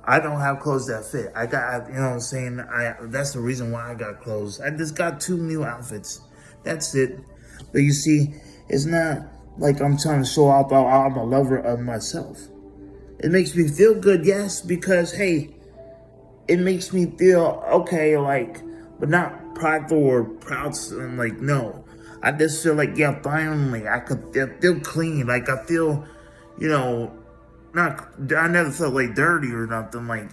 I don't have clothes that fit. You know what I'm saying? That's the reason why I got clothes. I just got 2 new outfits. That's it. But you see, it's not like I'm trying to show off how I'm a lover of myself. It makes me feel good, yes, because hey, it makes me feel okay, like, but not prideful or proud. And like, no, I just feel like, yeah, finally, I feel clean. Like I feel, you know, not. I never felt like dirty or nothing like,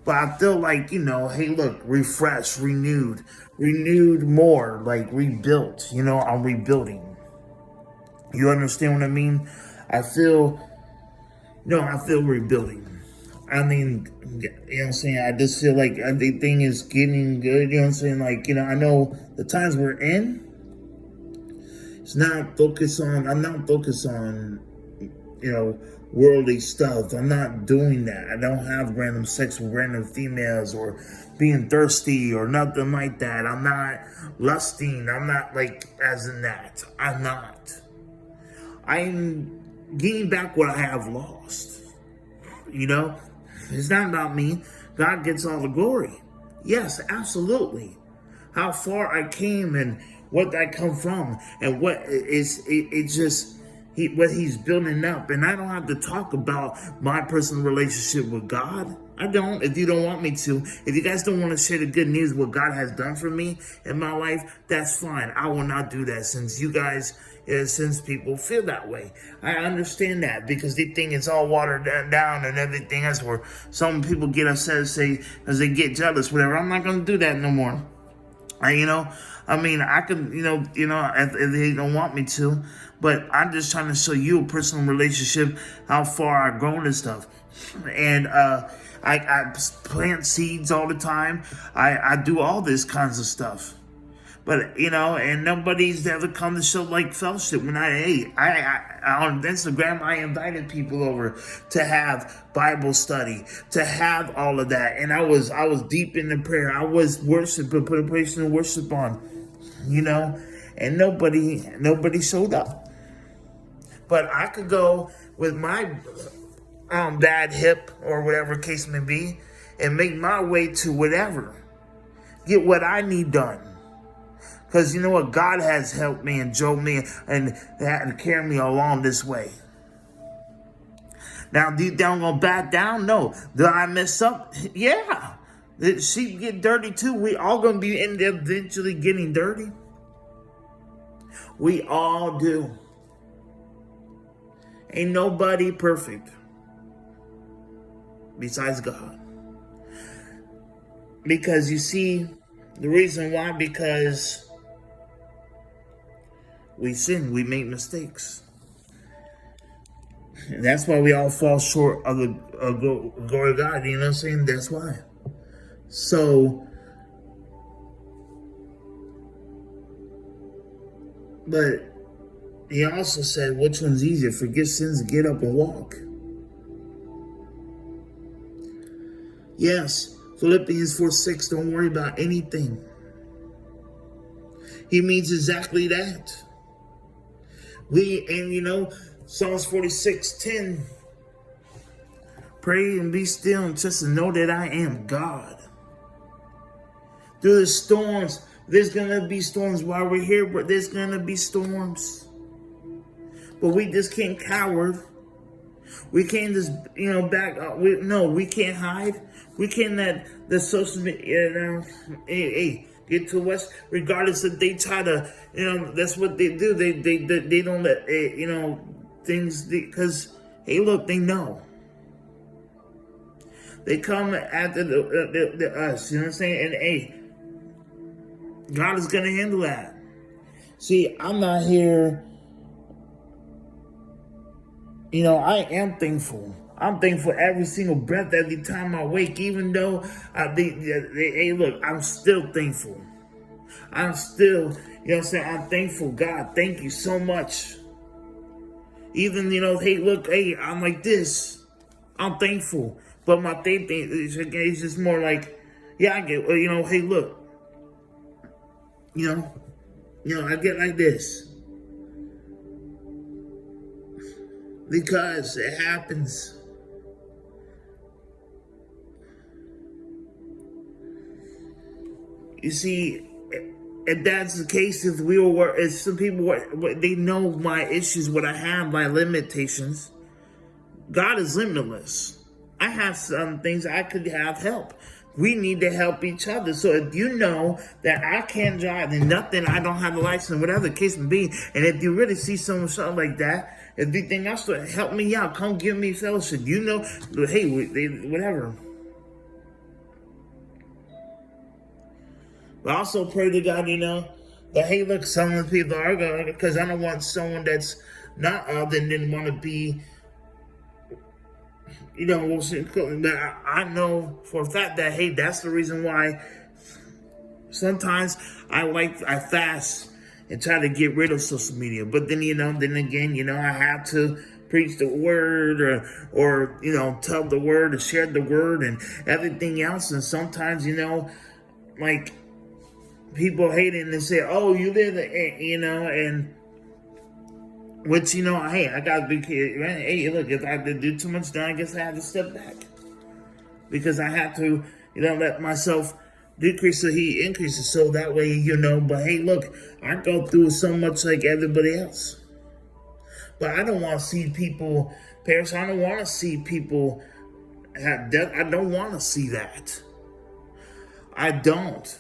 but I feel like, hey, look, refreshed, renewed more, like rebuilt. I'm rebuilding. You understand what I mean? I feel, I feel rebuilding. I mean, you know what I'm saying? I just feel like everything is getting good. You know what I'm saying? Like, I know the times we're in, I'm not focused on, worldly stuff. I'm not doing that. I don't have random sex with random females or being thirsty or nothing like that. I'm not lusting. I'm not like as in that. I'm not. I'm getting back what I have lost. You know, it's not about me. God gets all the glory. Yes, absolutely. How far I came and what I come from and what it's just what he's building up. And I don't have to talk about my personal relationship with God. I don't. If you don't want me to, if you guys don't want to share the good news, what God has done for me in my life, that's fine. I will not do that since you guys, since people feel that way. I understand that because they think it's all watered down and everything else. Where some people get upset, say, as they get jealous, whatever. I'm not going to do that no more. I could, if they don't want me to, but I'm just trying to show you a personal relationship, how far I've grown and stuff. And I plant seeds all the time. I do all this kinds of stuff. But and nobody's ever come to show like fellowship. When I on Instagram, I invited people over to have Bible study, to have all of that, and I was deep in the prayer. I was worshiping, put a place in worship on, and nobody showed up. But I could go with my bad hip or whatever case may be, and make my way to whatever, get what I need done. Because you know what? God has helped me and drove me and had to carry me along this way. Now, deep down, gonna back down? No. Did I mess up? Yeah. Did she get dirty too? We all gonna be eventually getting dirty. We all do. Ain't nobody perfect besides God. Because you see, the reason why, because we sin, we make mistakes. And that's why we all fall short of the glory of God. You know what I'm saying? That's why. So, but he also said, which one's easier? Forgive sins, get up and walk. Yes, Philippians 4:6, don't worry about anything. He means exactly that. Psalms 46:10, pray and be still and just to know that I am God. Through the storms, there's going to be storms while we're here, but there's going to be storms. But we just can't cower. We can't just, back up. We can't hide. We can't let the social media, get to us, regardless if they try to, that's what they do. They don't let, things, because, hey, look, they know. They come after the us, you know what I'm saying? And, hey, God is going to handle that. See, I'm not here, I am thankful. I'm thankful every single breath, every time I wake, even though, hey, look, I'm still thankful. I'm still, I'm thankful. God, thank you so much. Even, hey, look, hey, I'm like this. I'm thankful. But my faith is just more like, yeah, I get, hey, look. I get like this. Because it happens. You see, if that's the case, if some people they know my issues, what I have, my limitations. God is limitless. I have some things I could have help. We need to help each other. So if you know that I can't drive and nothing, I don't have a license, whatever the case may be, and if you really see something like that, if you think that's to help me out, come give me fellowship. You know, hey, whatever. But I also pray to God, that hey, look, some of the people are going, because I don't want someone that's not other than want to be. But I know for a fact that, hey, that's the reason why sometimes I fast and try to get rid of social media. But then, then again, I have to preach the word or tell the word or share the word and everything else. And sometimes, like people hate it and they say, oh, you live, and which, hey, I gotta be careful. Hey, look, if I have to do too much, then I guess I have to step back. Because I have to, let myself decrease so he increases. So that way, but hey, look, I go through so much like everybody else. But I don't want to see people perish. I don't want to see people have death. I don't want to see that. I don't.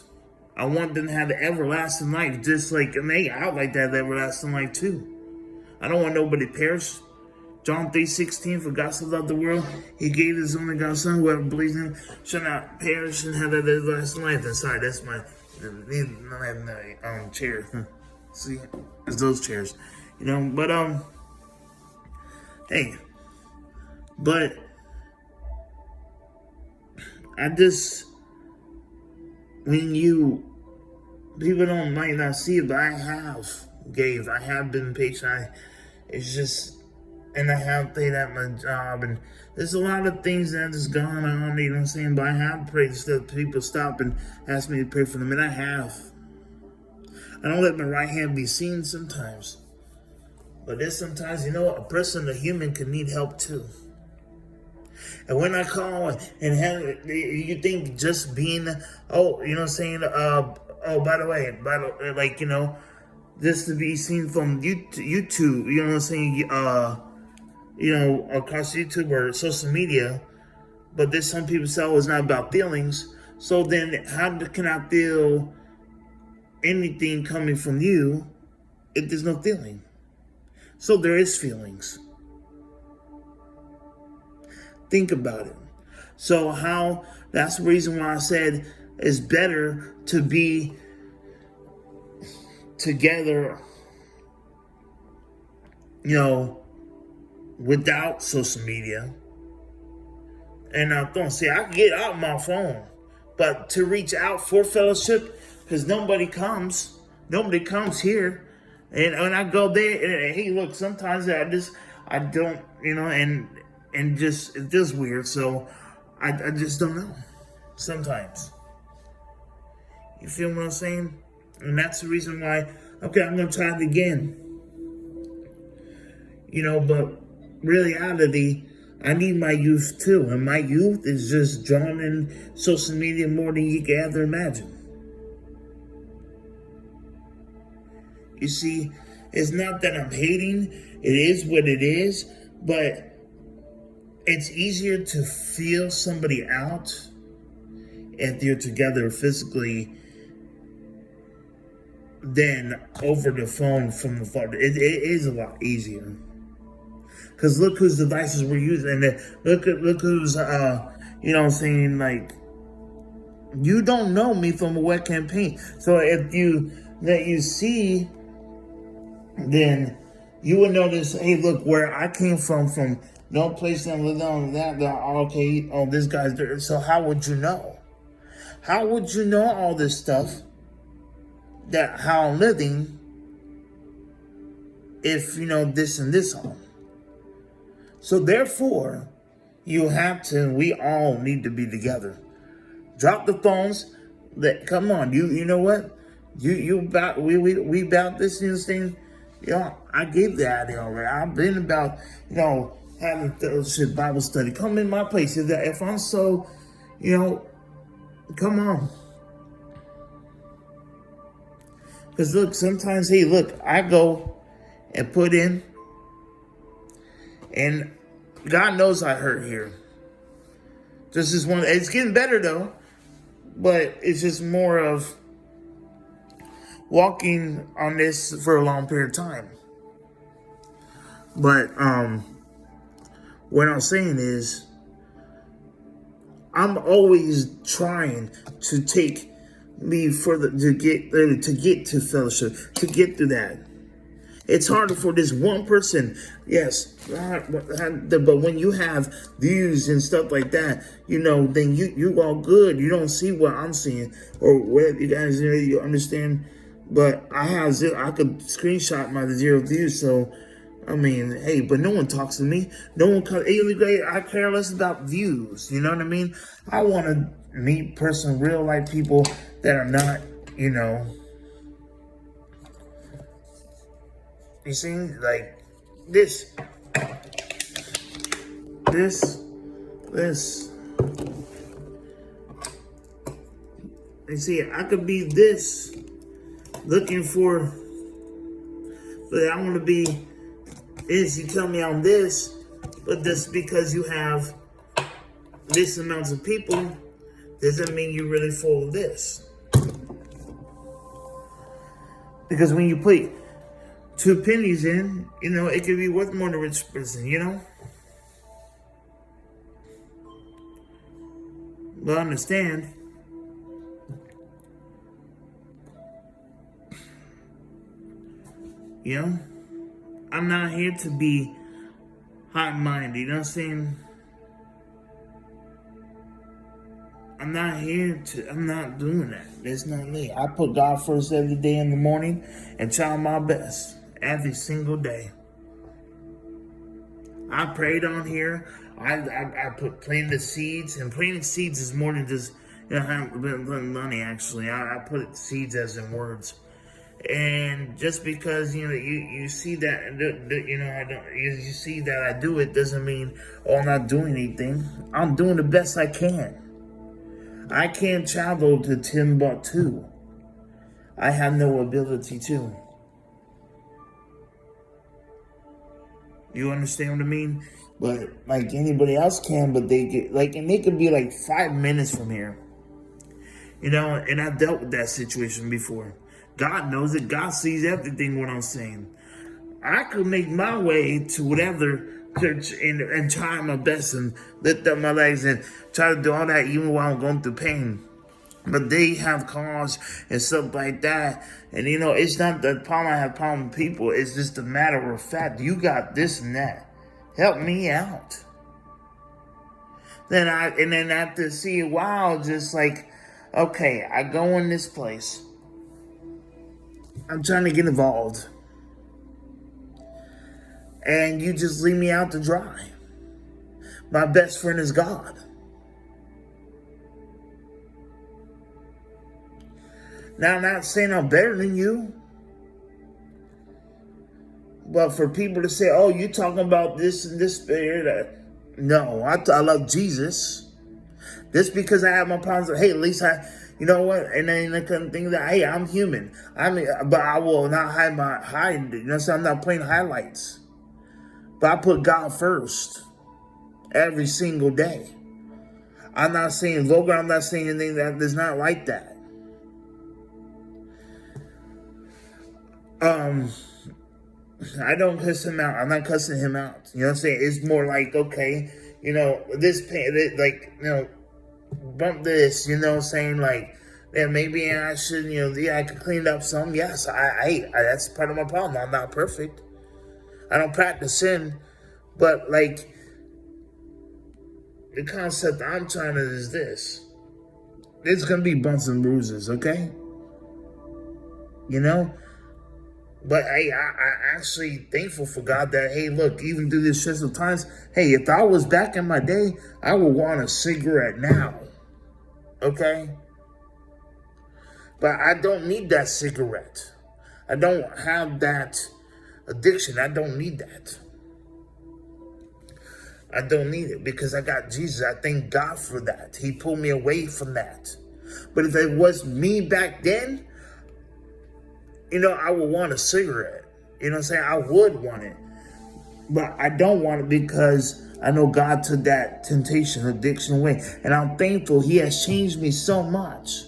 I want them to have the everlasting life, just like me. I would like to have the everlasting life too. I don't want nobody to perish. John 3:16, for God so loved the world, he gave his only God son, whoever believes in him shall not perish and have that everlasting life. And sorry, that's my chair. See, it's those chairs. But hey. But I just, people might not see it, but I have been patient. It's just, and I have played at my job, and there's a lot of things that has gone on, what I'm saying? But I have prayed that people stop and ask me to pray for them, and I have. I don't let my right hand be seen sometimes. But there's sometimes, a human can need help too. And when I call and you think just being, by the way, this to be seen from YouTube, across YouTube or social media, but there's some people say, it's not about feelings. So then how can I feel anything coming from you if there's no feeling? So there is feelings. Think about it. So that's the reason why I said it's better to be together, without social media. And I don't say I can get out my phone, but to reach out for fellowship, because nobody comes here. And when I go there, and hey, look, sometimes I don't, and just, it feels weird. So I just don't know sometimes. You feel what I'm saying? And that's the reason why, okay, I'm going to try it again. But reality, I need my youth too. And my youth is just drawn in social media more than you can ever imagine. You see, it's not that I'm hating. It is what it is. But it's easier to feel somebody out if you're together physically than over the phone from the phone. It is a lot easier. Because look whose devices we're using. And look who's, like, you don't know me from a wet campaign. So if you see, then you would notice, hey, look, where I came from no place that lived on that, okay, oh, this guy's there. So how would you know? How would you know all this stuff? How I'm living, if this and this on. So therefore, we all need to be together. Drop the phones. Come on, you know what? We about this thing. I gave that idea already. I've been about having fellowship Bible study. Come in my place. If I'm so, come on. Because look, sometimes, hey, look, I go and put in, and God knows I hurt here. This is one. It's getting better though, but it's just more of walking on this for a long period of time. But what I'm saying is, I'm always trying to take me further to get to fellowship, to get through that. It's harder for this one person, yes, but when you have views and stuff like that, then you all good. You don't see what I'm seeing or what you guys, you understand. But I could screenshot my 0 views, so I mean, hey, but no one talks to me. No one comes. I care less about views. You know what I mean? I want to meet real life people that are not, you see, like this. You see, I could be this, looking for, but I want to be this. You tell me I'm this, but just because you have this amounts of people doesn't mean you're really full of this. Because when you put 2 pennies in, it could be worth more to a rich person, But understand, I'm not here to be hot-minded, you know what I'm saying? I'm not doing that. That's not me. I put God first every day in the morning and try my best every single day. I prayed on here. I put planting seeds, and planting seeds is more than just money. Actually, I put seeds as in words. And just because you see that you see that I do it doesn't mean I'm not doing anything. I'm doing the best I can. I can't travel to Timbuktu. I have no ability to. You understand what I mean? But like anybody else can, but they get and they could be like 5 minutes from here. And I've dealt with that situation before. God knows it. God sees everything what I'm saying. I could make my way to whatever church and try my best and lift up my legs and try to do all that even while I'm going through pain. But they have cars and stuff like that. And it's not the problem I have problem with people. It's just a matter of fact. You got this and that. Help me out. Then after see a while, just like, okay, I go in this place. I'm trying to get involved. And you just leave me out to dry. My best friend is God. Now, I'm not saying I'm better than you. But for people to say, oh, you talking about this and this spirit. No, I love Jesus. Just because I have my problems, hey, at least you know what? And then I couldn't think that, hey, I'm human. But I will not hide. You know what I'm saying? I'm not playing highlights. But I put God first every single day. I'm not saying vulgar. I'm not saying anything that is not like that. I don't cuss him out. I'm not cussing him out. You know what I'm saying? It's more like, okay, this pain, bump this, saying like, yeah, maybe I should, I could clean up some. Yes, I that's part of my problem. I'm not perfect. I don't practice sin, but like, the concept I'm trying to is this. There's going to be bumps and bruises, okay? But hey, I actually thankful for God that, hey, look, even through these stressful times, hey, if I was back in my day, I would want a cigarette now. Okay? But I don't need that cigarette. I don't have that addiction. I don't need that. I don't need it because I got Jesus. I thank God for that. He pulled me away from that. But if it was me back then, I would want a cigarette. You know what I'm saying? I would want it. But I don't want it because I know God took that temptation, addiction away. And I'm thankful He has changed me so much.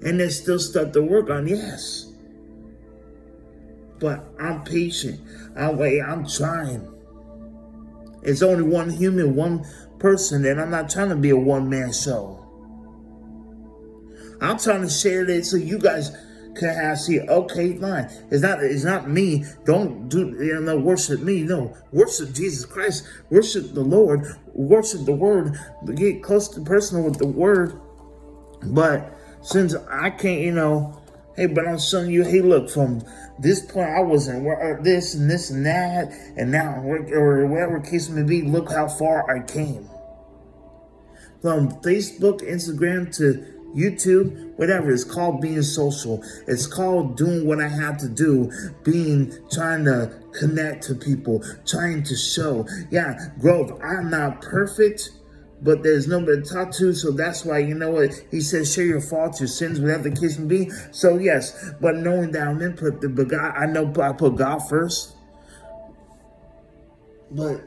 And there's still stuff to work on, yes. But I'm patient. I'm trying. It's only one human, one person, and I'm not trying to be a one-man show. I'm trying to share it so you guys can see, okay, fine. It's not me. Don't worship me. No, worship Jesus Christ. Worship the Lord. Worship the Word. Get close to personal with the Word. But since I can't, hey, but I'm showing you, hey, look, from this point I was in this and this and that, and now, or whatever case may be, look how far I came. From Facebook, Instagram to YouTube, whatever. It's called being social. It's called doing what I have to do, trying to connect to people, trying to show. Yeah, growth. I'm not perfect, but there's nobody to talk to, so that's why, He says, share your faults, your sins, whatever the case may be. So yes, but knowing that I'm imperfect, but God, I know I put God first. But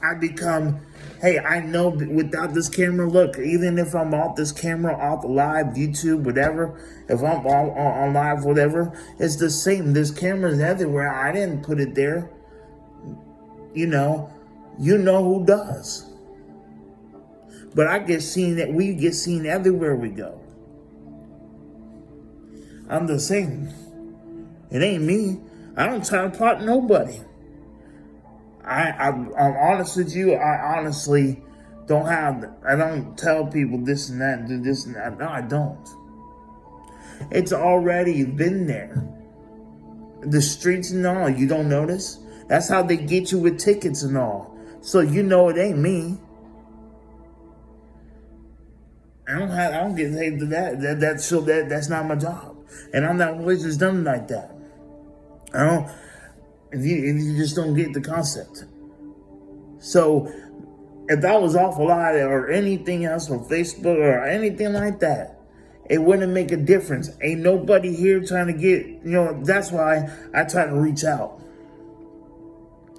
I become, hey, I know without this camera, look, even if I'm off this camera, off live, YouTube, whatever, if I'm on live, whatever, it's the same. There's cameras everywhere. I didn't put it there. You know who does. But we get seen everywhere we go. I'm the same. It ain't me. I don't try to plot nobody. I'm honest with you. I honestly I don't tell people this and that, do this and that. No, I don't. It's already been there. The streets and all, you don't notice? That's how they get you with tickets and all. So it ain't me. I don't get paid for that. That's not my job. And I'm not always just done like that. If you just don't get the concept. So if that was off a lot or anything else on Facebook or anything like that, it wouldn't make a difference. Ain't nobody here trying to get, that's why I try to reach out.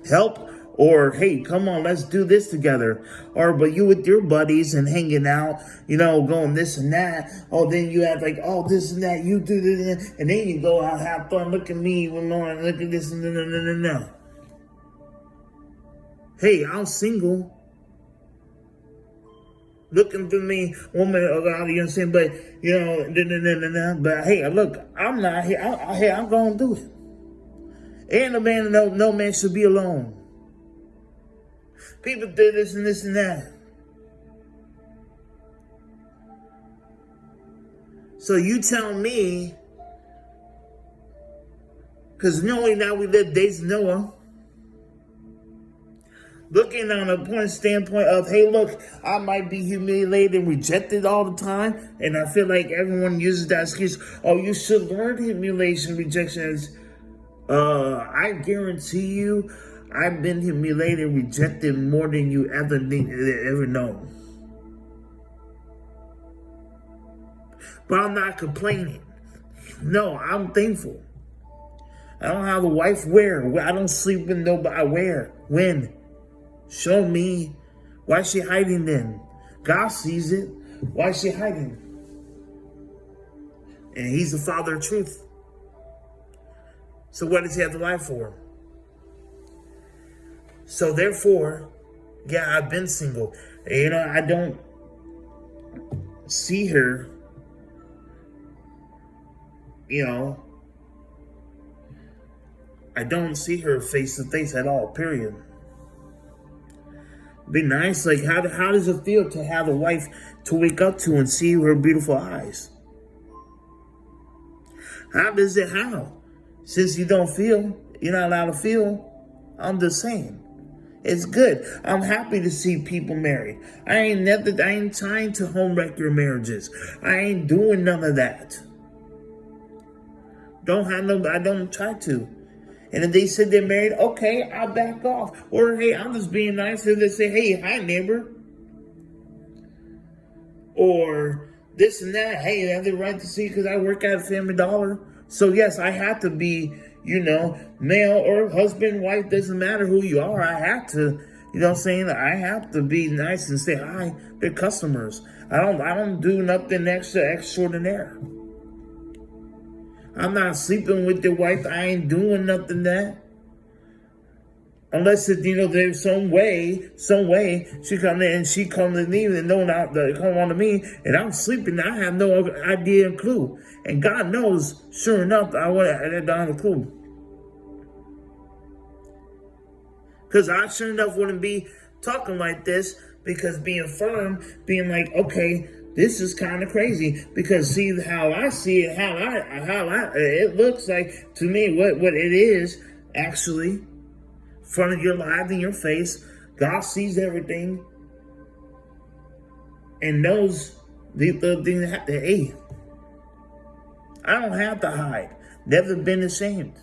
Help, or hey, come on, let's do this together. Or but you with your buddies and hanging out, going this and that. Oh, then you have this and that, you do this, and then you go out, have fun, look at me, look at this, and no. Hey, I'm single. Looking for me, woman, you know what I'm saying? But, But hey, look, I'm not here. I'm going to do it. And no man should be alone. People do this and this and that. So you tell me, because knowing now we live days of Noah, looking on a standpoint of, hey, look, I might be humiliated and rejected all the time, and I feel like everyone uses that excuse. Oh, you should learn humiliation, rejection. I guarantee you, I've been humiliated and rejected more than you ever known. But I'm not complaining. No, I'm thankful. I don't have a wife where. I don't sleep with nobody where. When? Show me. Why is she hiding then? God sees it. Why is she hiding? And He's the Father of truth. So what does He have to lie for? So therefore, yeah, I've been single. I don't see her, I don't see her face to face at all, period. Be nice. Like, how does it feel to have a wife to wake up to and see her beautiful eyes? How? Since you don't feel, you're not allowed to feel, I'm just saying. It's good. I'm happy to see people married. I ain't trying to home wreck your marriages. I ain't doing none of that. I don't try to. And if they said they're married, okay, I'll back off. Or, hey, I'm just being nice. If they say, hey, hi, neighbor. Or this and that. Hey, I have the right to see because I work at Family Dollar. So yes, I have to be, male or husband, wife, doesn't matter who you are. I have to, I have to be nice and say hi to customers. I don't do nothing extraordinary. I'm not sleeping with your wife. I ain't doing nothing that. Unless there's some way she come in and she come to me and know not to come on to me and I'm sleeping. I have no idea and clue. And God knows, sure enough, I don't have a clue. Because I sure enough wouldn't be talking like this, because being firm, being like, okay, this is kind of crazy. Because see how I see it, it looks like to me what it is actually. Front of your life, in your face, God sees everything and knows the thing that hey, I don't have to hide. Never been ashamed.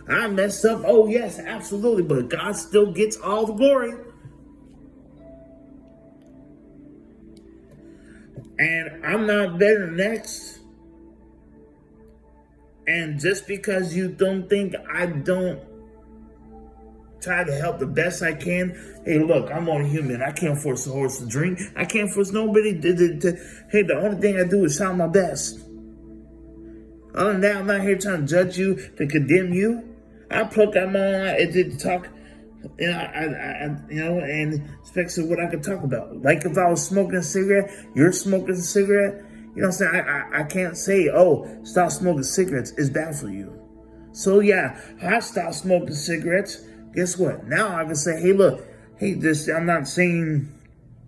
I messed up. Oh yes, absolutely. But God still gets all the glory. And I'm not better next. And just because you don't think I don't try to help the best I can. Hey, look, I'm only human. I can't force a horse to drink. I can't force nobody to hey, the only thing I do is try my best. Other than that, I'm not here trying to judge you, to condemn you. I pluck out my own eye to talk, and especially what I could talk about. Like if I was smoking a cigarette, you're smoking a cigarette. You know what I'm saying? I can't say, oh, stop smoking cigarettes. It's bad for you. So yeah, I stopped smoking cigarettes. Guess what? Now I can say, hey, look, hey, I'm not saying,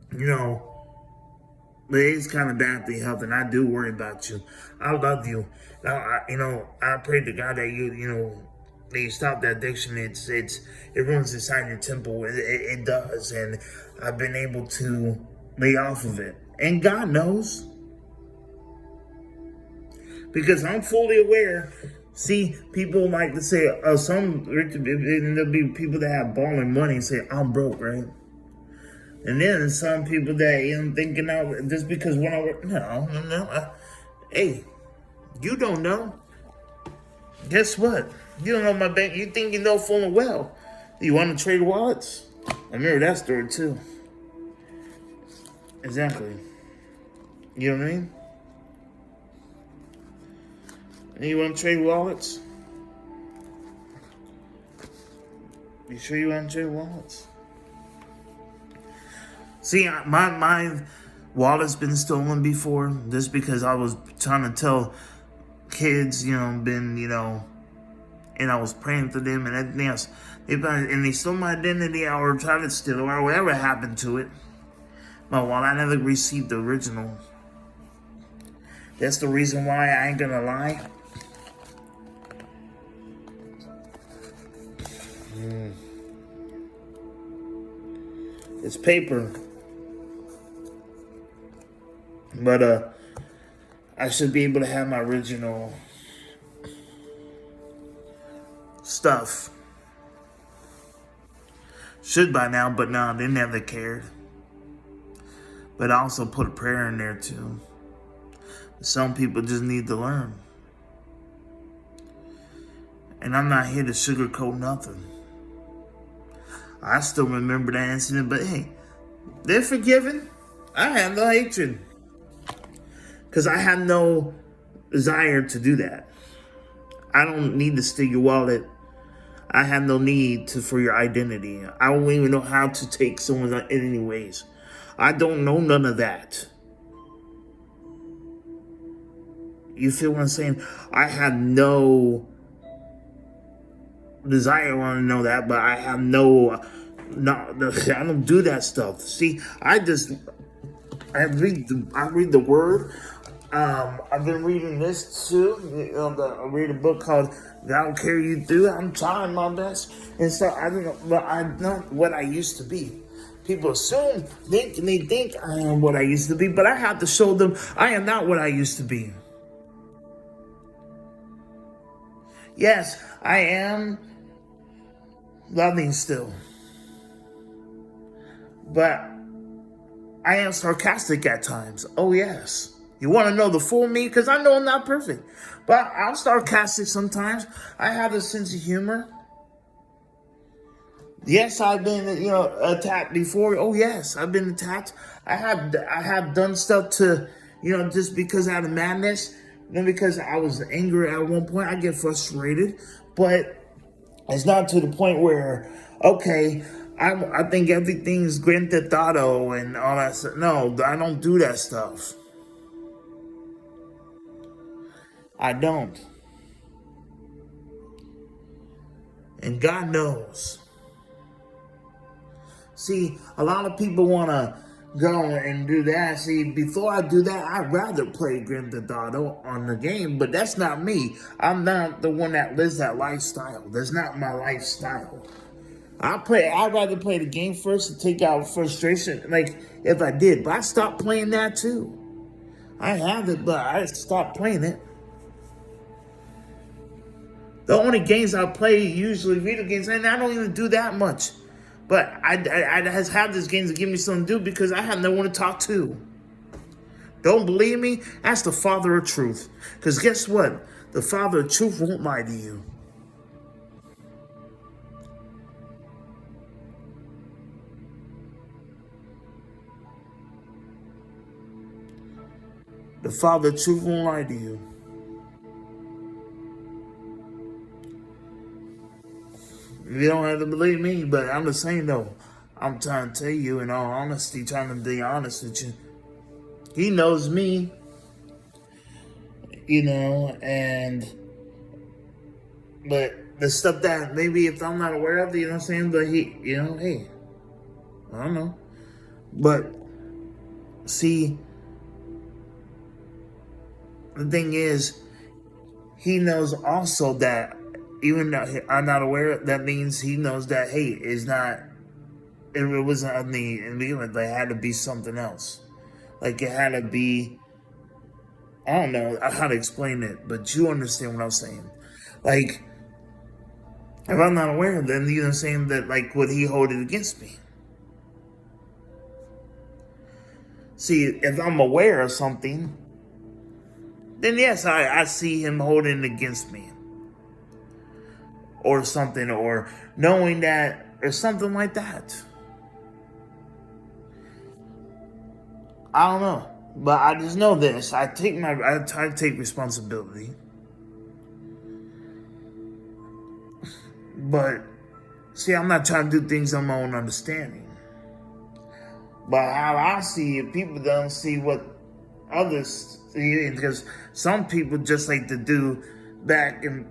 but it's kind of bad for your health, and I do worry about you. I love you. Now, I pray to God that that you stop that addiction. It runs inside your temple. It does, and I've been able to lay off of it, and God knows, because I'm fully aware. See, people like to say, there'll be people that have balling money and say, I'm broke, right? And then some people that, thinking out just because when I work, no. Hey, you don't know. Guess what? You don't know my bank. You think you know full and well. You want to trade wallets? I remember that story too. Exactly. You know what I mean? You want to trade wallets? You sure you want to trade wallets? See, my wallet's been stolen before, just because I was trying to tell kids, and I was praying for them and everything else. They stole my identity or tried to steal it or whatever happened to it. My wallet, I never received the original. That's the reason why I ain't gonna lie. It's paper. But I should be able to have my original stuff. Should by now, but no, they never cared. But I also put a prayer in there too. Some people just need to learn. And I'm not here to sugarcoat nothing. I still remember that incident, but hey, they're forgiven. I have no hatred. Because I have no desire to do that. I don't need to steal your wallet. I have no need for your identity. I don't even know how to take someone's in any ways. I don't know none of that. You feel what I'm saying? I have no desire to want to know that, but I have I don't do that stuff. See, I read the word. I've been reading this too. I read a book called God Will Carry You Through. I'm trying my best, and so I don't know, but I'm not what I used to be. People they think I am what I used to be, but I have to show them I am not what I used to be. Yes, I am loving still, but I am sarcastic at times. Oh, yes. You want to know the full me? Because I know I'm not perfect. But I'm sarcastic sometimes. I have a sense of humor. Yes, I've been, attacked before. Oh, yes, I've been attacked. I have done stuff to, just because out of madness. Because I was angry at one point. I get frustrated. But it's not to the point where, okay, I think everything's Grand Theft Auto and all that stuff. No, I don't do that stuff. I don't. And God knows. See, a lot of people want to go and do that. See, before I do that, I'd rather play Grand Theft Auto on the game, but that's not me. I'm not the one that lives that lifestyle. That's not my lifestyle. I'd rather play the game first to take out frustration, like if I did. But I stopped playing that too. I have it, but I stopped playing it. The only games I play usually video games, and I don't even do that much. But I has have these games to give me something to do because I have no one to talk to. Don't believe me? Ask the Father of Truth. Because guess what? The Father of Truth won't lie to you. The Father of Truth won't lie to you. You don't have to believe me, but I'm just saying though. I'm trying to tell you in all honesty, trying to be honest with you. He knows me, and but the stuff that maybe if I'm not aware of, you know what I'm saying? But hey, I don't know. But see, the thing is, he knows also that even though I'm not aware, that means he knows that, hey, it's not, it wasn't on the beginning, but it had to be something else. Like it had to be, I don't know how to explain it, but you understand what I'm saying. Like, if I'm not aware, then you know what I'm saying, that like, would he hold it against me? See, if I'm aware of something, then yes, I see him holding it against me. Or something, or knowing that, or something like that. I don't know. But I just know this. I try to take responsibility. But, see, I'm not trying to do things on my own understanding. But how I see it, people don't see what others see. Because some people just like to do back and,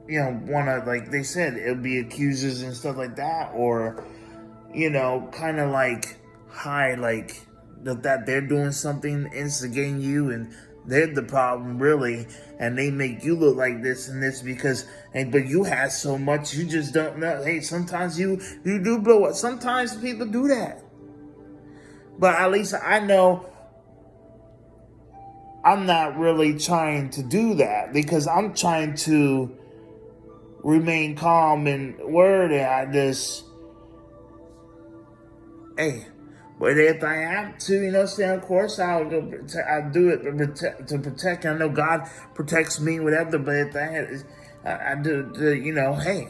want to, like they said, it'll be accusers and stuff like that, or, kind of like hide, like that they're doing something, instigating you, and they're the problem, really, and they make you look like this and this because, but you have so much, you just don't know. Hey, sometimes you do blow up. Sometimes people do that. But at least I know I'm not really trying to do that because I'm trying to remain calm and worried at this. Hey, but if I have to, of course I'll do it to protect. I know God protects me, whatever. But if I do, hey.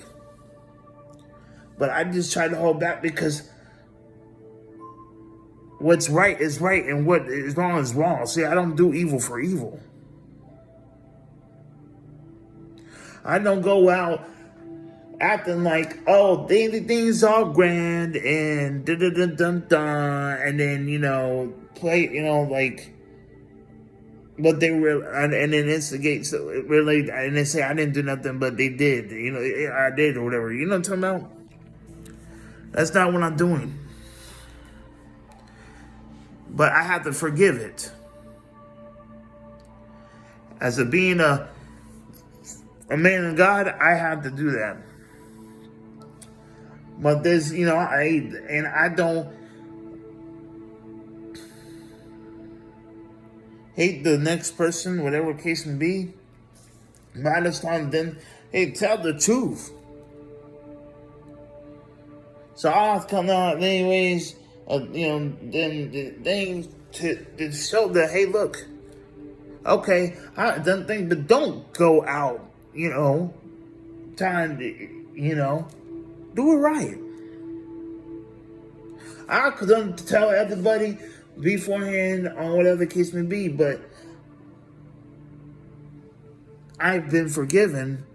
But I just try to hold back because what's right is right and what is wrong is wrong. See, I don't do evil for evil. I don't go out acting like, oh, everything's all grand and da-da-da-dun-dun, and then, play, like, but they were, and then instigate, so really, and they say, I didn't do nothing, but they did, I did, or whatever, you know what I'm talking about? That's not what I'm doing. But I have to forgive it. As a being a man of God, I have to do that. But there's, I don't hate the next person, whatever case may be. But I just want them, hey, tell the truth. So I'll come out anyways, then the thing to show that, hey, look, okay, I don't think, but don't go out, trying to, do it right. I couldn't tell everybody beforehand on whatever the case may be, but I've been forgiven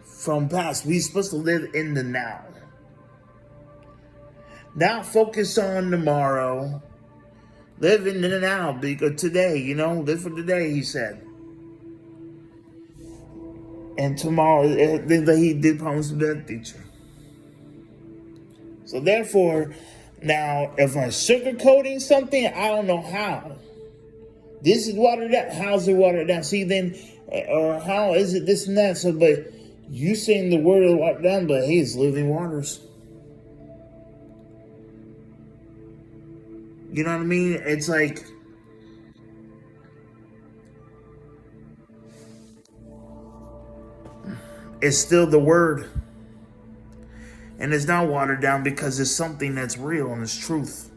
from past. We're supposed to live in the now. Not focus on tomorrow. Live in the now, because today, live for today, he said. And tomorrow, he did promise to be a teacher. So therefore, now, if I'm sugarcoating something, I don't know how. This is watered down. How's it watered down? See, then, or how is it this and that? So, but you saying the word is watered down, but hey, it's living waters. You know what I mean? It's like, it's still the word. And it's not watered down because it's something that's real and it's truth.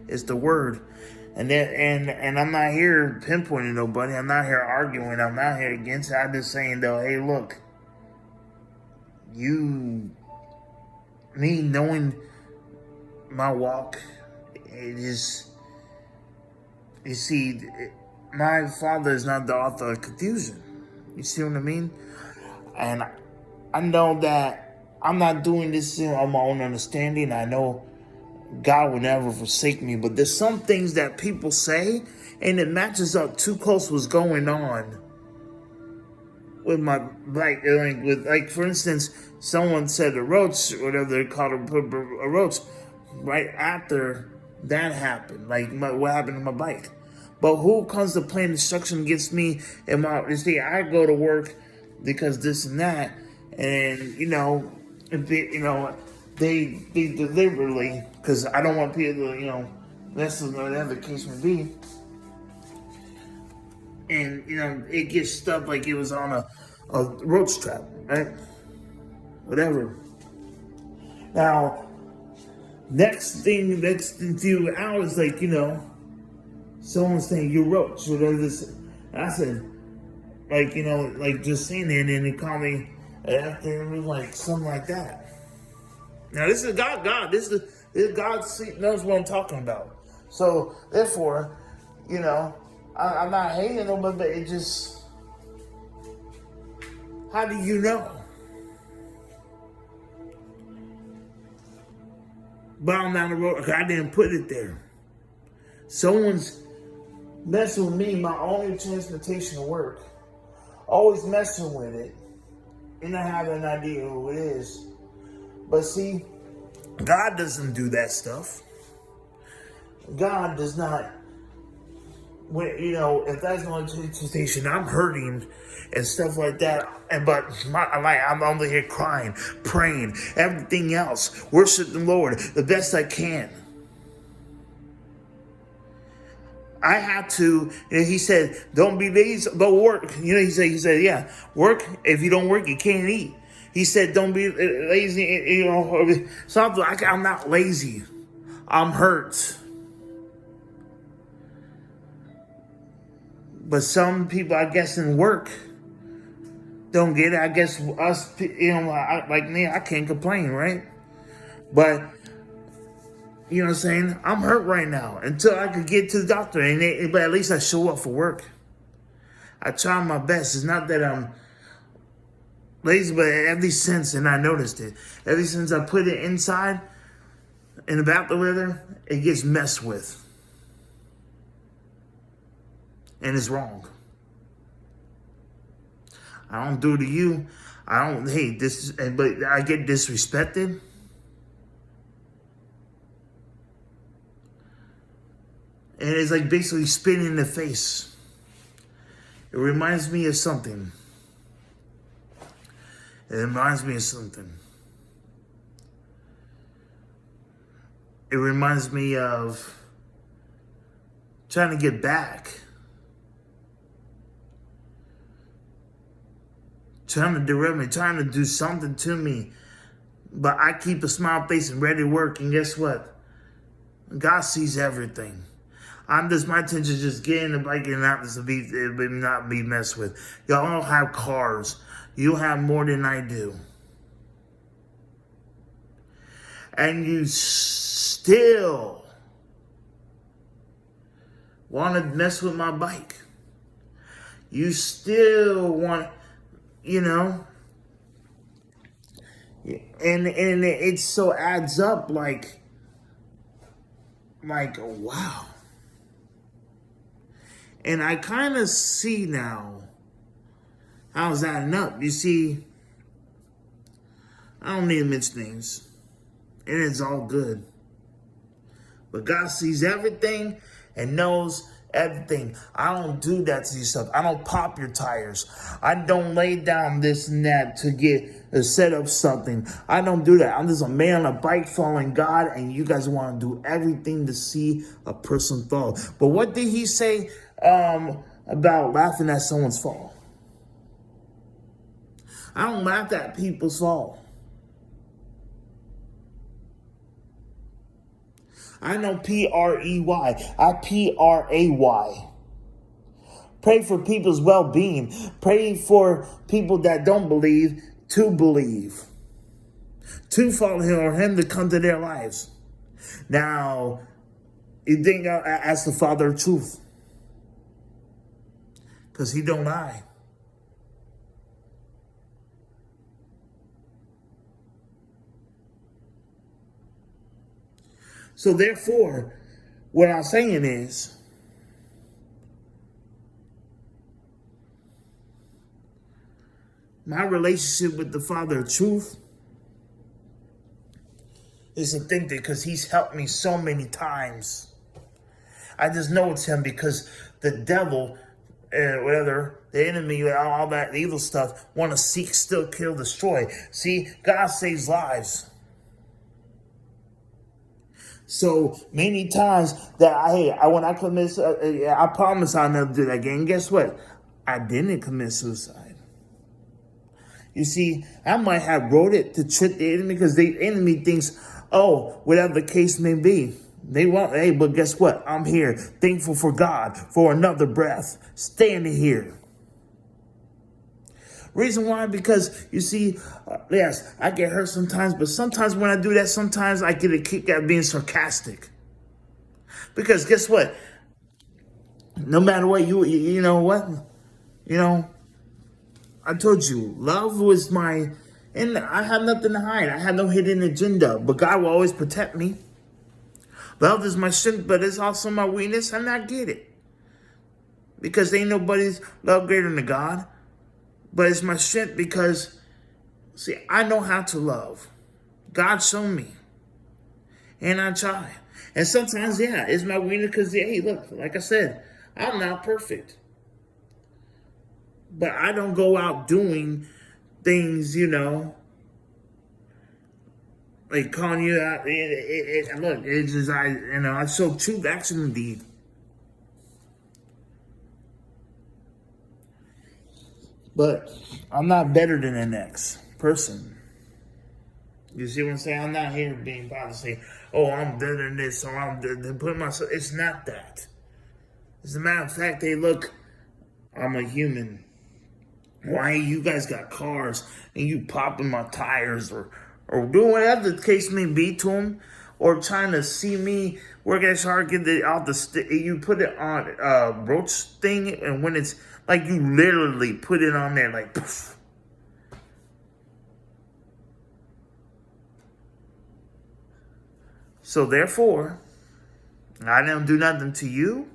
It's the word. And I'm not here pinpointing nobody. I'm not here arguing. I'm not here against it. I'm just saying, though, hey, look. Me knowing my walk, it is, you see, my father is not the author of confusion. You see what I mean? And I know that I'm not doing this on my own understanding. I know God will never forsake me, but there's some things that people say, and it matches up too close what's going on with my, like for instance, someone said a roach, whatever they called a roach, right after that happened, what happened to my bike. But who comes to plan destruction against me and you see, I go to work because this and that, and they deliberately, because I don't want people to, listen to whatever the case may be. And, it gets stuck like it was on a roach trap, right? Whatever. Now, next few hours, someone's saying, you roach, whatever this. And I said, just saying it, and then they call me after me, something like that. Now, this is God. This is God knows what I'm talking about. So, therefore, I'm not hating them, but it just, how do you know? But I'm down the road, I didn't put it there. Someone's messing with me, my only transportation to work. Always messing with it. And I have an idea who it is. But see, God doesn't do that stuff. God does not, if that's my transportation, I'm hurting and stuff like that. But I'm only here crying, praying, everything else, worship the Lord the best I can. I have to, he said, don't be lazy, but work. He said, yeah, work. If you don't work, you can't eat. He said, don't be lazy, something like, I'm not lazy. I'm hurt. But some people, I guess, in work don't get it. I guess us, like me, I can't complain, right? But, you know what I'm saying? I'm hurt right now until I could get to the doctor. But at least I show up for work. I try my best. It's not that I'm lazy, but ever since, and I noticed it, ever since I put it inside and about the weather, it gets messed with. And it's wrong. I don't do it to you. But I get disrespected. And it's like basically spitting in the face. It reminds me of something. It reminds me of trying to get back. Trying to derail me, trying to do something to me. But I keep a smile face and ready to work. And guess what? God sees everything. I'm just, my intention is just get in the bike and not be messed with. Y'all don't have cars. You have more than I do. And you still want to mess with my bike. You still want, and it so adds up like wow. And I kind of see now how's that up. You see, I don't need to mention names, and it's all good. But God sees everything and knows everything. I don't do that to you stuff. I don't pop your tires. I don't lay down this and that to set up something. I don't do that. I'm just a man on a bike following God, and you guys want to do everything to see a person fall. But what did he say about laughing at someone's fall? I don't laugh at people's fall. I know P-R-E-Y. I P-R-A-Y. Pray for people's well-being. Pray for people that don't believe to believe. To follow him or him to come to their lives. Now, you think I ask the Father of truth. Because he don't lie. So therefore, what I'm saying is, my relationship with the Father of truth is authentic because he's helped me so many times. I just know it's him because the devil, whether the enemy, all that evil stuff, want to seek, steal, kill, destroy. See, God saves lives. So many times that when I commit, I promise I'll never do that again. Guess what? I didn't commit suicide. You see, I might have wrote it to trick the enemy because the enemy thinks, oh, whatever the case may be. They want, hey, but guess what? I'm here, thankful for God for another breath, standing here. Reason why? Because, you see, yes, I get hurt sometimes, but sometimes when I do that, sometimes I get a kick out of being sarcastic. Because guess what? No matter what, you know what? I told you, love was and I have nothing to hide. I have no hidden agenda, but God will always protect me. Love is my strength, but it's also my weakness, and I get it. Because ain't nobody's love greater than God. But it's my strength because, see, I know how to love. God showed me. And I try. And sometimes, yeah, it's my weakness because, hey, look, like I said, I'm not perfect. But I don't go out doing things, like calling you out. Look, it's just, I show truth, action, and deed. But I'm not better than the next person. You see what I'm saying? I'm not here being proud to say, oh, I'm better than this, or I'm putting myself. It's not that. As a matter of fact, hey, look, I'm a human. Why you guys got cars and you popping my tires or doing whatever the case may be to them, or trying to see me work as hard, get it out you put it on roach thing, and when it's like you literally put it on there like poof. So therefore, I didn't do nothing to you.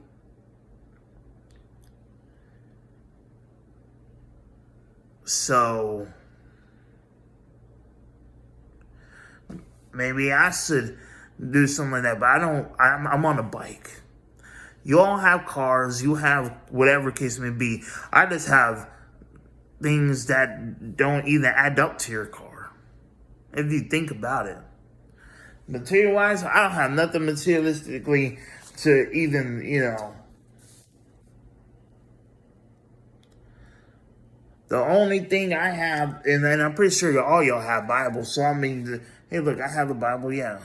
So maybe I should do something like that, but I'm on a bike. You all have cars, you have whatever case may be. I just have things that don't even add up to your car. If you think about it. Material-wise, I don't have nothing materialistically to even, The only thing I have, and I'm pretty sure all y'all have Bibles, so I mean, hey, look, I have a Bible, yeah.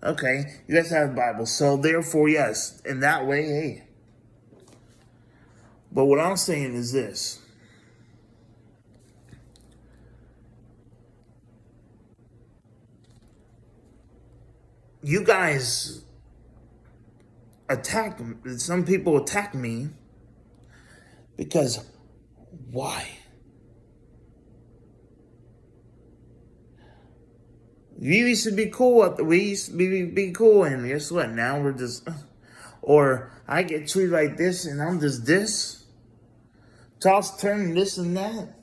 Okay, you guys have a Bible, so therefore, yes, in that way, hey. But what I'm saying is this. You guys attack, some people attack me because why? We used to be cool. We used to be cool, and guess what? Now we're just, or I get treated like this, and I'm just this. Toss, turn, this and that.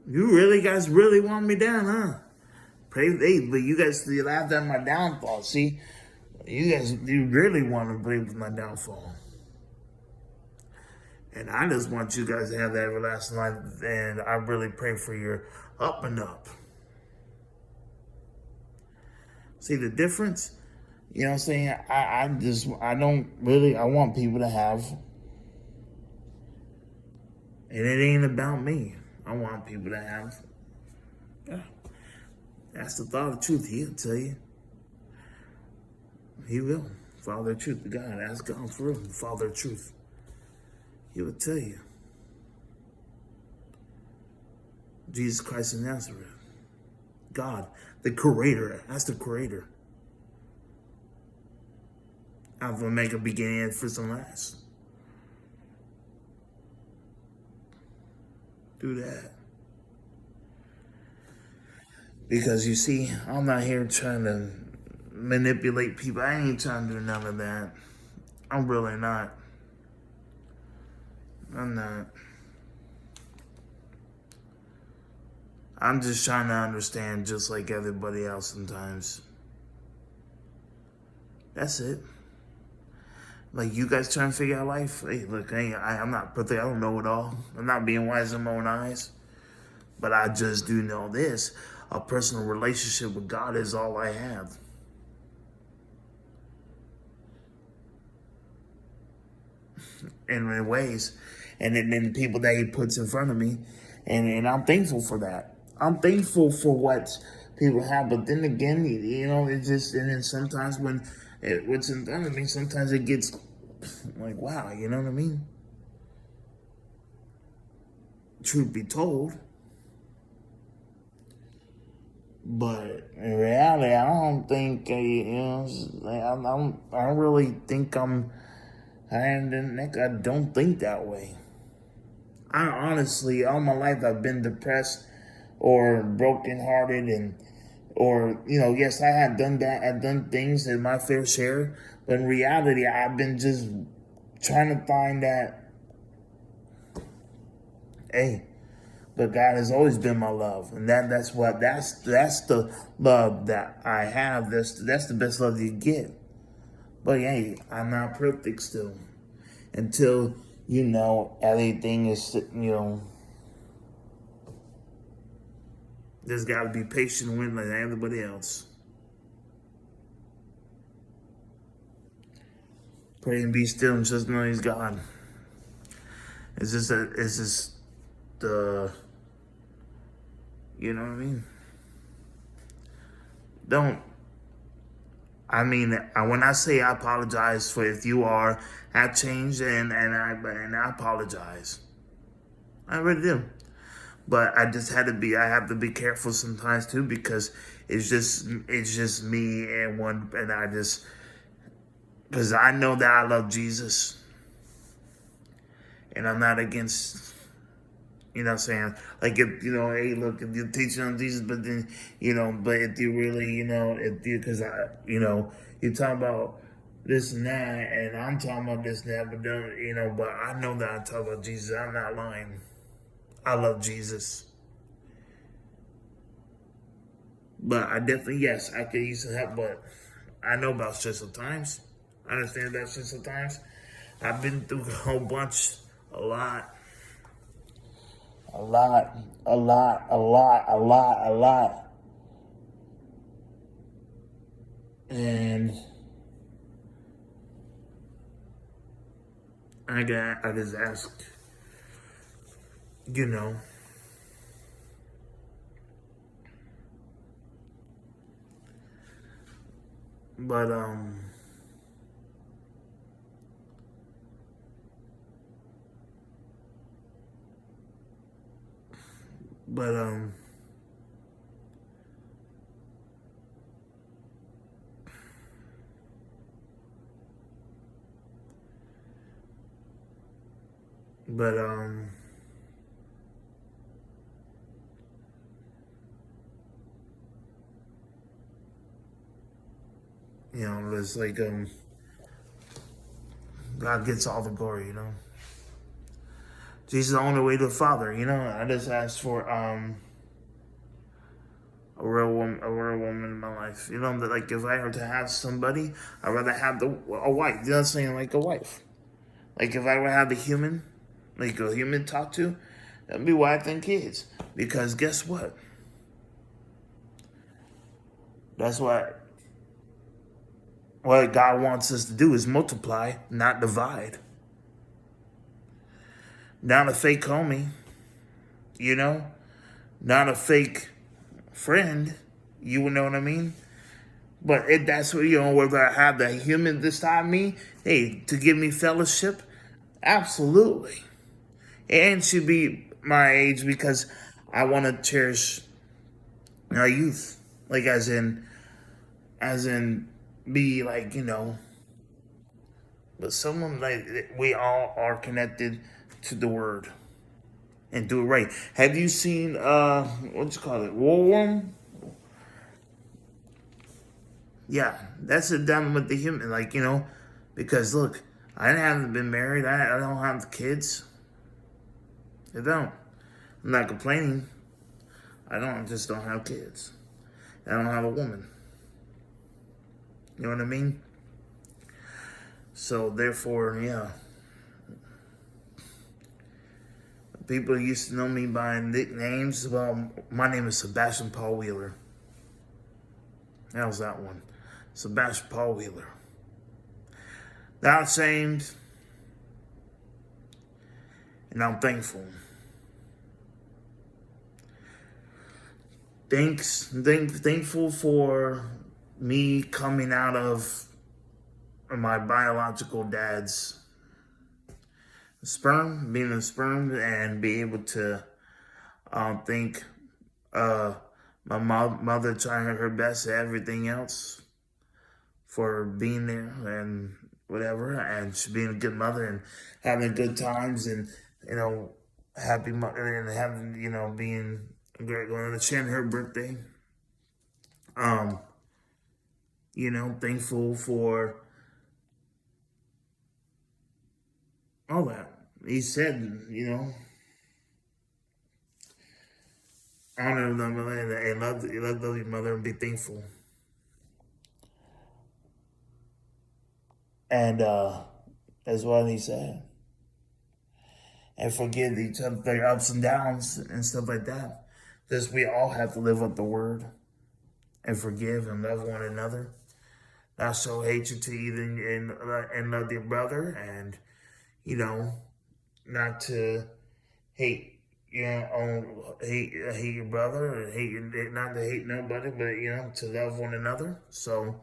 You really guys really want me down, huh? Pray, hey, but you guys still laughed at my downfall. See, you really want to bring my downfall. And I just want you guys to have that everlasting life, and I really pray for your up and up. See the difference? You know what I'm saying? I want people to have, and it ain't about me. I want people to have. Yeah. That's the thought of truth. He'll tell you. He will. Father of truth to God. Ask God for real. Father of truth. He will tell you. Jesus Christ of Nazareth. God, the creator. That's the creator. Alpha Omega, beginning and first and last. Do that. Because you see, I'm not here trying to manipulate people. I ain't trying to do none of that. I'm really not. I'm not. I'm just trying to understand just like everybody else sometimes. That's it. Like you guys trying to figure out life. Hey, look, I'm not perfect. I don't know it all. I'm not being wise in my own eyes. But I just do know this. A personal relationship with God is all I have. In ways. And then the people that he puts in front of me. And I'm thankful for that. I'm thankful for what people have. But then again, you know, it just, and then sometimes when what's in front of me, sometimes it gets like, wow, you know what I mean? Truth be told. But in reality, I don't think, you know, I don't really think I don't think that way. I honestly, all my life, I've been depressed or brokenhearted or, you know, yes, I have done that. I've done things in my fair share. But in reality, I've been just trying to find that, hey, but God has always been my love, and that's the love that I have. That's the best love you get. But hey, I'm not perfect still. Until you know everything is, you know, there's got to be patient with like everybody else. Pray and be still and just know He's God. It's just the, you know what I mean? Don't. I mean, when I say I apologize for if you have changed, and I apologize. I really do. But I have to be careful sometimes too, because it's just me and because I know that I love Jesus, and I'm not against. You know what I'm saying? Like, if, you know, hey, look, if you're teaching on Jesus, but then, you know, but if you really, you know, because you know, you're talking about this and that, and I'm talking about this and that, but don't, you know, but I know that I'm talking about Jesus. I'm not lying. I love Jesus. But I definitely, yes, I could use some help, but I know about stressful times. I understand about stressful times. I've been through a whole bunch, a lot. A lot, a lot, a lot, a lot, a lot. And I just ask, you know, But but but it's like God gets all the glory. Jesus is the only way to the Father. I just asked for a real woman in my life. That like if I were to have somebody, I'd rather have a wife. You know what I'm saying? Like a wife. Like if I were to have like a human to talk to, that'd be wife and kids. Because guess what? That's what God wants us to do is multiply, not divide. Not a fake homie, you know? Not a fake friend. You know what I mean? But that's what, whether I have the human beside me, hey, to give me fellowship, absolutely. And should be my age because I want to cherish my youth. Like, as in, be like, but someone like, we all are connected to the word and do it right. Have you seen, what you call it, War Room? Yeah, that's a done with the human, like, because look, I haven't been married. I don't have kids. I don't. I'm not complaining. I just don't have kids. I don't have a woman. You know what I mean? So therefore, yeah. People used to know me by nicknames. Well, my name is Sebastian Paul Wheeler. How's that one? Sebastian Paul Wheeler. Not ashamed, and I'm thankful. Thankful for me coming out of my biological dad's sperm, being a sperm, and be able to thank my mother trying her best at everything else for being there and whatever, and she being a good mother and having good times and happy mother and having being great going to share her birthday. Thankful for all that. He said, honor them and love your mother and be thankful. And that's what he said. And forgive each other their ups and downs and stuff like that. Because we all have to live up the word and forgive and love one another. Not show hatred to either and love your brother, and not to hate hate your brother or not to hate nobody, but to love one another. So.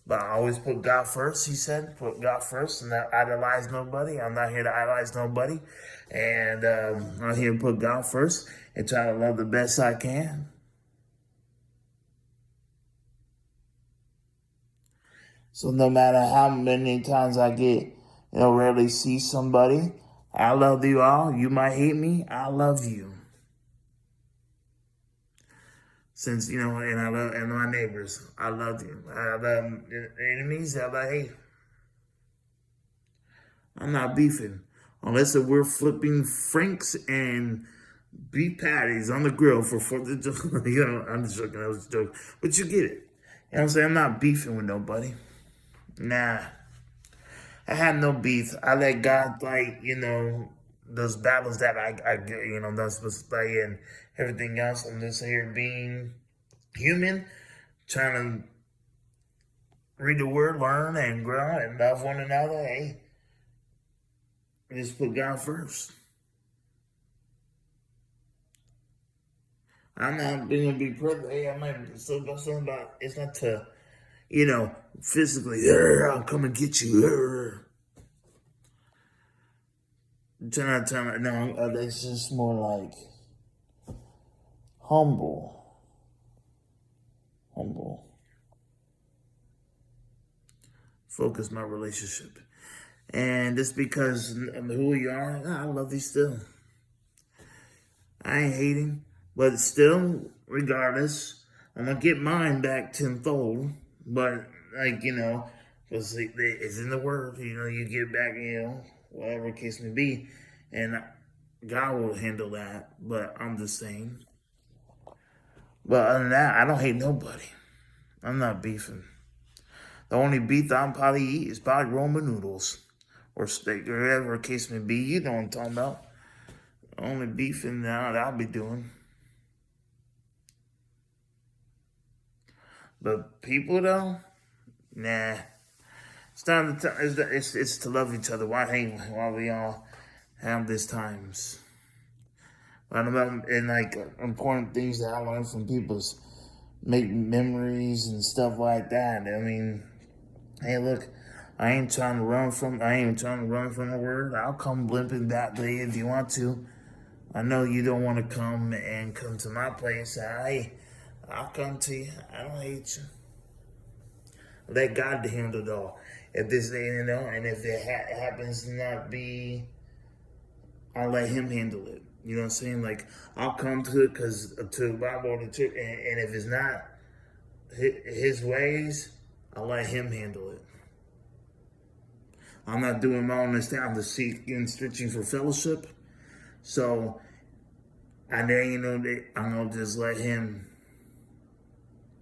But I always put God first, he said. Put God first and not idolize nobody. I'm not here to idolize nobody. And I'm here to put God first and try to love the best I can. So no matter how many times I get, rarely see somebody, I love you all. You might hate me. I love you. Since, and I love and my neighbors, I love you. I love enemies. I love hate. I'm not beefing unless we're flipping franks and beef patties on the grill for 4th of July. I'm just joking. That was a joke, but you get it. You know what I'm saying? I'm not beefing with nobody. Nah, I had no beef. I let God fight. Those battles that I get. That's supposed to play and everything else. I'm just here being human, trying to read the word, learn, and grow, and love one another. Hey. Just put God first. I'm not being to be perfect. Hey, I might still got something about it's not to, physically, "Arr, I'll come and get you. Arr." No, it's just more like humble, humble. Focus my relationship. And just because of who we are, I love you still. I ain't hating, but still, regardless, I'm gonna get mine back tenfold. But because it's in the word, you get back, whatever case may be, and God will handle that. But I'm just saying. But other than that, I don't hate nobody. I'm not beefing. The only beef I'm probably eat is probably Roman noodles or steak or whatever case may be. You know what I'm talking about. The only beefing that I'll be doing. But people though, nah. It's time to it's to love each other. Why hate while we all have these times? And like important things that I learned from people's make memories and stuff like that. I mean, hey, look, I ain't trying to run from the word. I'll come limping that day if you want to. I know you don't want to come to my place. I'll come to you. I don't hate you. Let God handle it all. If this and if it happens to not be, I'll let Him handle it. You know what I'm saying? Like I'll come to it to the Bible or the church, and if it's not His ways, I'll let Him handle it. I'm not doing my own thing. I'm just seeking, searching for fellowship. So, I'm gonna just let Him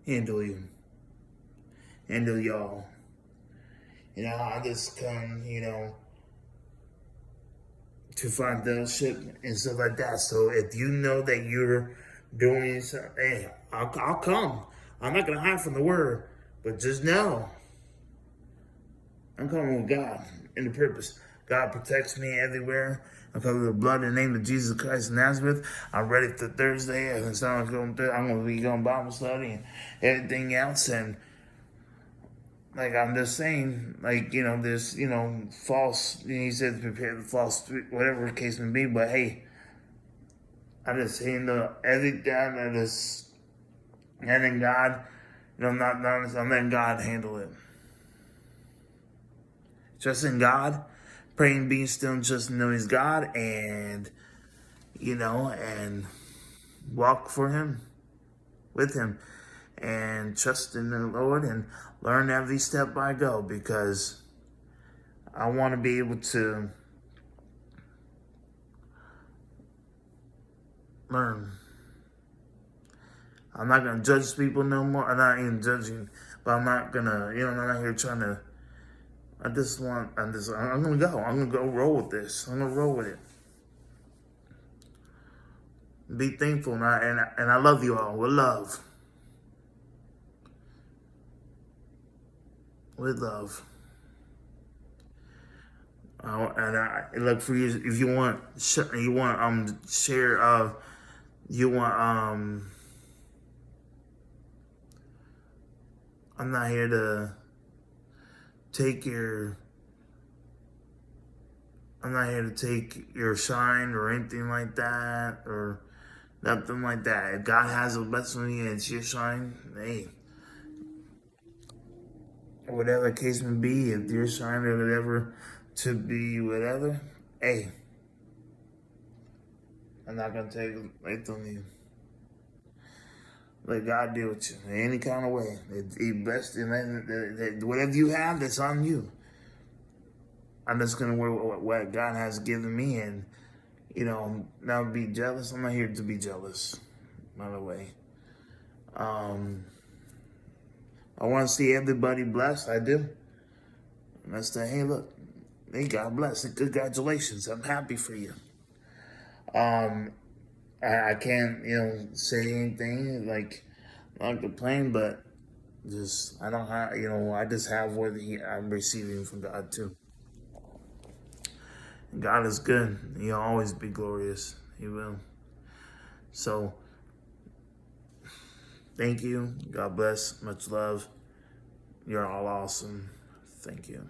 handle you, handle y'all. I just come, to find fellowship and stuff like that. So if you know that you're doing something, hey, I'll come. I'm not gonna hide from the word, but just know I'm coming with God in the purpose. God protects me everywhere. I'm covered with the blood in the name of Jesus Christ of Nazareth. I'm ready for Thursday. I'm going to be going Bible study and everything else. And like I'm just saying, this, false. He said prepare the false, whatever the case may be. But hey, I just handle everything. And then God, I'm letting God handle it. Trust in God, praying, being still, and just know He's God, and and walk for Him, with Him, and trust in the Lord, and learn every step I go, because I want to be able to learn. I'm not gonna judge people no more. I'm not even judging, but I'm not gonna, I'm not here trying to. I'm gonna go. I'm gonna go roll with this. I'm gonna roll with it. Be thankful, and I love you all with love. With love. And I look for you if you want share you want I'm not here to take your shine or anything like that, or nothing like that. If God has the best for you and it's your shine, hey, whatever the case may be, if your shine or whatever to be whatever, hey, I'm not gonna take it away from you. Let God deal with you in any kind of way. He blessed you, whatever you have, that's on you. I'm just gonna work what God has given me, and not be jealous. I'm not here to be jealous, by the way. I want to see everybody blessed. I do. And I say, hey, look, hey, God bless. Congratulations. I'm happy for you. I can't, say anything like not complain, but I don't have, I just have what I'm receiving from God too. God is good. He'll always be glorious. He will. So, thank you. God bless. Much love. You're all awesome. Thank you.